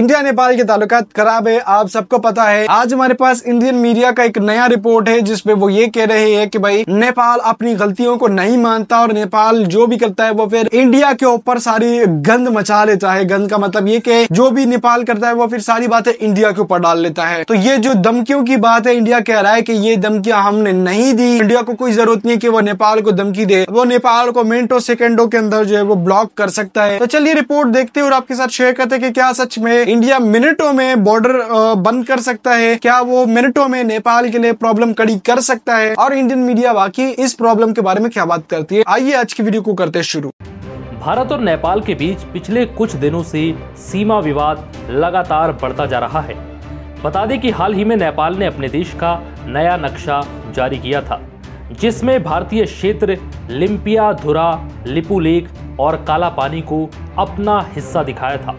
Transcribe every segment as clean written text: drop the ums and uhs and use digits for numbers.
India Nepal के ताल्लुकात खराब है, आप सबको पता है। आज हमारे पास इंडियन मीडिया का एक नया रिपोर्ट है जिसपे वो ये कह रहे हैं कि भाई नेपाल अपनी गलतियों को नहीं मानता और नेपाल जो भी करता है वो फिर इंडिया के ऊपर सारी गंद मचा लेता है। गंद का मतलब ये कि जो भी नेपाल करता है वो फिर सारी बातें इंडिया के ऊपर डाल लेता है। तो ये जो धमकियों की बात है, इंडिया कह रहा है कि ये धमकियां हमने नहीं दी, इंडिया को कोई जरूरत नहीं कि वो नेपाल को धमकी दे, वो नेपाल को मिनटों सेकंडों के अंदर जो है वो ब्लॉक कर सकता है। तो चलिए रिपोर्ट देखते हैं और आपके साथ शेयर करते हैं कि क्या सच में इंडिया मिनटों में बॉर्डर बंद कर सकता है, क्या वो मिनटों में नेपाल के लिए प्रॉब्लम कड़ी कर सकता है और इंडियन मीडिया वाकई इस प्रॉब्लम के बारे में क्या बात करती है। आइए आज की वीडियो को करते हैं शुरू। भारत और नेपाल के बीच पिछले कुछ दिनों से सीमा विवाद लगातार बढ़ता जा रहा है। बता दें कि हाल ही में नेपाल ने अपने देश का नया नक्शा जारी किया था जिसमें भारतीय क्षेत्र लिम्पियाधुरा, लिपुलेख और काला पानी को अपना हिस्सा दिखाया था।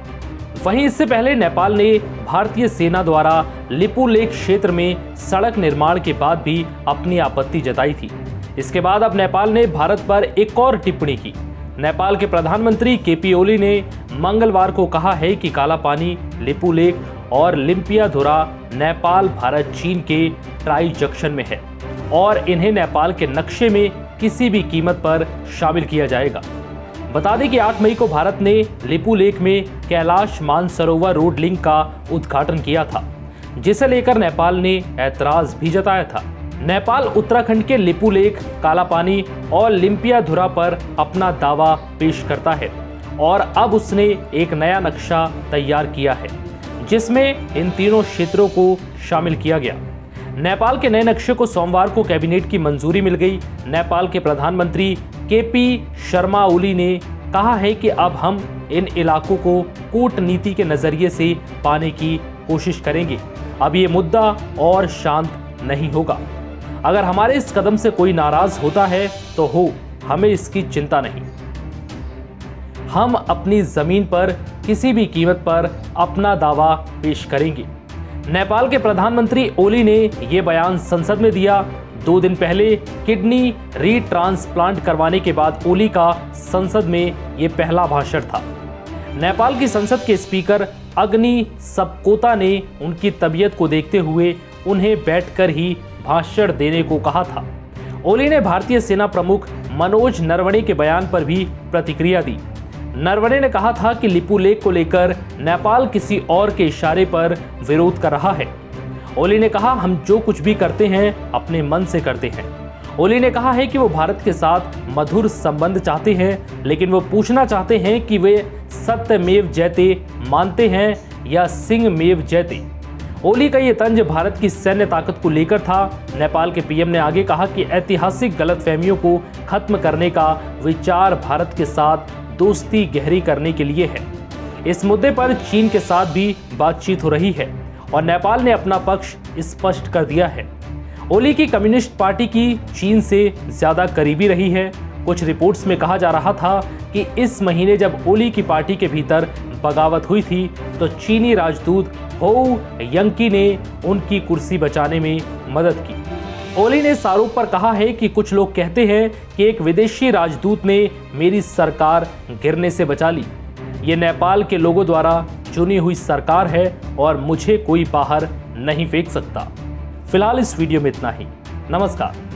वहीं इससे पहले नेपाल ने भारतीय सेना द्वारा लिपुलेख क्षेत्र में सड़क निर्माण के बाद भी अपनी आपत्ति जताई थी। इसके बाद अब नेपाल ने भारत पर एक और टिप्पणी की। नेपाल के प्रधानमंत्री केपी ओली ने मंगलवार को कहा है कि काला पानी, लिपुलेख और लिम्पियाधुरा नेपाल, भारत, चीन के ट्राई जंक्शन में है और इन्हें नेपाल के नक्शे में किसी भी कीमत पर शामिल किया जाएगा। बता दें कि 8 मई को भारत ने लिपुलेख में कैलाश मानसरोवर रोड लिंक का उद्घाटन किया था, जिसे लेकर नेपाल ने ऐतराज भी जताया था। नेपाल उत्तराखंड के लिपुलेख, काला पानी और लिम्पियाधुरा पर अपना दावा पेश करता है और अब उसने एक नया नक्शा तैयार किया है जिसमें इन तीनों क्षेत्रों को शामिल किया गया। नेपाल के नए नक्शे को सोमवार को कैबिनेट की मंजूरी मिल गई। नेपाल के प्रधानमंत्री केपी शर्मा ओली ने कहा है कि अब हम इन इलाकों को कूटनीति के नजरिए से पाने की कोशिश करेंगे। अब ये मुद्दा और शांत नहीं होगा। अगर हमारे इस कदम से कोई नाराज होता है तो हो, हमें इसकी चिंता नहीं। हम अपनी जमीन पर किसी भी कीमत पर अपना दावा पेश करेंगे। नेपाल के प्रधानमंत्री ओली ने यह बयान संसद में दिया। 2 दिन पहले किडनी रीट्रांसप्लांट करवाने के बाद ओली का संसद में यह पहला भाषण था। नेपाल की संसद के स्पीकर अग्नि सपकोता ने उनकी तबीयत को देखते हुए उन्हें बैठकर ही भाषण देने को कहा था। ओली ने भारतीय सेना प्रमुख मनोज नरवणे के बयान पर भी प्रतिक्रिया दी। नरवणे ने कहा था कि लिपुलेख को लेकर नेपाल किसी और के इशारे पर विरोध कर रहा है। ओली ने कहा, हम जो कुछ भी करते हैं अपने मन से करते हैं। ओली ने कहा है कि वो भारत के साथ मधुर संबंध चाहते हैं, लेकिन वो पूछना चाहते हैं कि वे सत्यमेव जयते मानते हैं या सिंहमेव जयते। ओली का ये तंज भारत की सैन्य ताकत को लेकर था। नेपाल के पीएम ने आगे कहा कि ऐतिहासिक गलतफहमियों को खत्म करने का विचार भारत के साथ दोस्ती गहरी करने के लिए है। इस मुद्दे पर चीन के साथ भी बातचीत हो रही है और नेपाल ने अपना पक्ष स्पष्ट कर दिया है। ओली की कम्युनिस्ट पार्टी की चीन से ज्यादा करीबी रही है। कुछ रिपोर्ट्स में कहा जा रहा था कि इस महीने जब ओली की पार्टी के भीतर बगावत हुई थी तो चीनी राजदूत हो यंकी ने उनकी कुर्सी बचाने में मदद की। ओली ने इस आरोप पर कहा है कि कुछ लोग कहते हैं कि एक विदेशी राजदूत ने मेरी सरकार गिरने से बचा ली। ये नेपाल के लोगों द्वारा चुनी हुई सरकार है और मुझे कोई बाहर नहीं फेंक सकता। फिलहाल इस वीडियो में इतना ही। नमस्कार।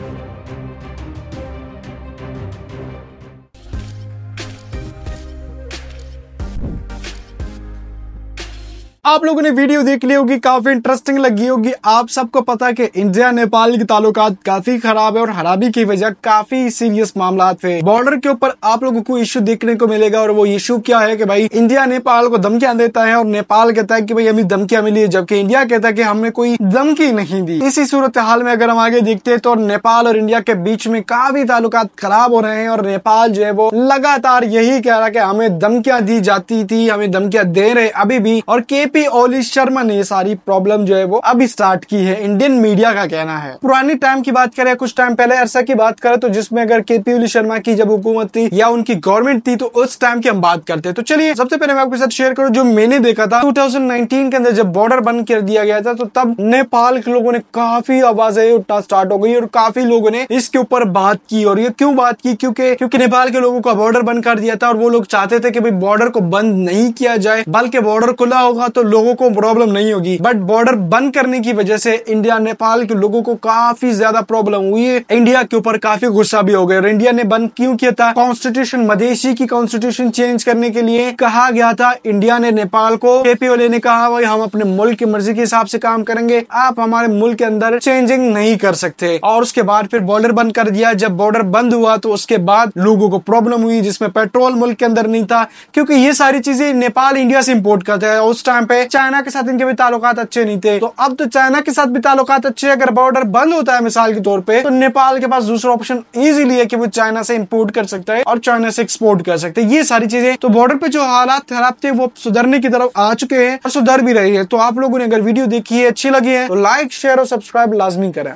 आप लोगों ने वीडियो देख ली होगी, काफी इंटरेस्टिंग लगी होगी। आप सबको पता है कि इंडिया नेपाल के ताल्लुकात काफी खराब है और खराबी की वजह काफी सीरियस मामला थे। बॉर्डर के ऊपर आप लोगों को इश्यू देखने को मिलेगा और वो इश्यू क्या है कि भाई इंडिया नेपाल को धमकियां देता है और नेपाल कहता है कि भाई हमें धमकियां मिली है, जबकि इंडिया कहता है कि हमने कोई धमकी नहीं दी। इसी सूरत हाल में अगर हम आगे देखते हैं तो नेपाल और इंडिया के बीच में काफी ताल्लुकात खराब हो रहे हैं और नेपाल जो है वो लगातार यही कह रहा है कि हमें धमकियां दी जाती थी, हमें धमकियां दे रहे अभी भी। और केपी ओली शर्मा ने ये सारी प्रॉब्लम जो है वो अभी स्टार्ट की है, इंडियन मीडिया का कहना है। पुरानी टाइम की बात करें, कुछ टाइम पहले अरसा की बात करें तो जिसमें अगर केपी ओली शर्मा की जब हुकूमत थी या उनकी गवर्नमेंट थी तो उस टाइम की हम बात करते हैं। तो चलिए सबसे पहले मैं आपके साथ शेयर करूं जो मैंने देखा था 2019 के अंदर जब बॉर्डर बंद कर दिया गया था तो तब नेपाल के लोगों ने काफी आवाजें उठना स्टार्ट हो गई और काफी लोगों ने इसके ऊपर बात की। और ये क्यों बात की? क्योंकि नेपाल के लोगों का बॉर्डर बंद कर दिया था और वो लोग चाहते थे कि भाई बॉर्डर को बंद नहीं किया जाए बल्कि बॉर्डर खुला होगा तो लोगों को प्रॉब्लम नहीं होगी, बट बॉर्डर बंद करने की वजह से इंडिया नेपाल के लोगों को काफी ज्यादा प्रॉब्लम हुई है। इंडिया के ऊपर काफी गुस्सा भी हो गया। और इंडिया ने बंद क्यों किया था? कॉन्स्टिट्यूशन, मधेसी की कॉन्स्टिट्यूशन चेंज करने के लिए कहा गया था। इंडिया ने नेपाल को, केपी ओली ने कहा भाई हम अपने मुल्क की मर्जी के हिसाब से काम करेंगे, आप हमारे मुल्क के अंदर चेंजिंग नहीं कर सकते। और उसके बाद फिर बॉर्डर बंद कर दिया। जब बॉर्डर बंद हुआ तो उसके बाद लोगों को प्रॉब्लम हुई, जिसमें पेट्रोल मुल्क के अंदर नहीं था, क्योंकि ये सारी चीजें नेपाल इंडिया से इंपोर्ट करता है। उस टाइम पे चाइना के साथ इनके भी ताल्लुकात अच्छे नहीं थे, तो अब तो चाइना के साथ भी ताल्लुकात अच्छे। अगर बॉर्डर बंद होता है मिसाल के तौर पे, तो नेपाल के पास दूसरा ऑप्शन इजीली है कि वो चाइना से इंपोर्ट कर सकता है और चाइना से एक्सपोर्ट कर सकते हैं। ये सारी चीजें, तो बॉर्डर पे जो हालात खराब थे वो सुधरने की तरफ आ चुके हैं और सुधर भी रही है। तो आप लोगों ने अगर वीडियो देखी है, अच्छी लगी है, तो लाइक, शेयर और सब्सक्राइब लाजमी करें।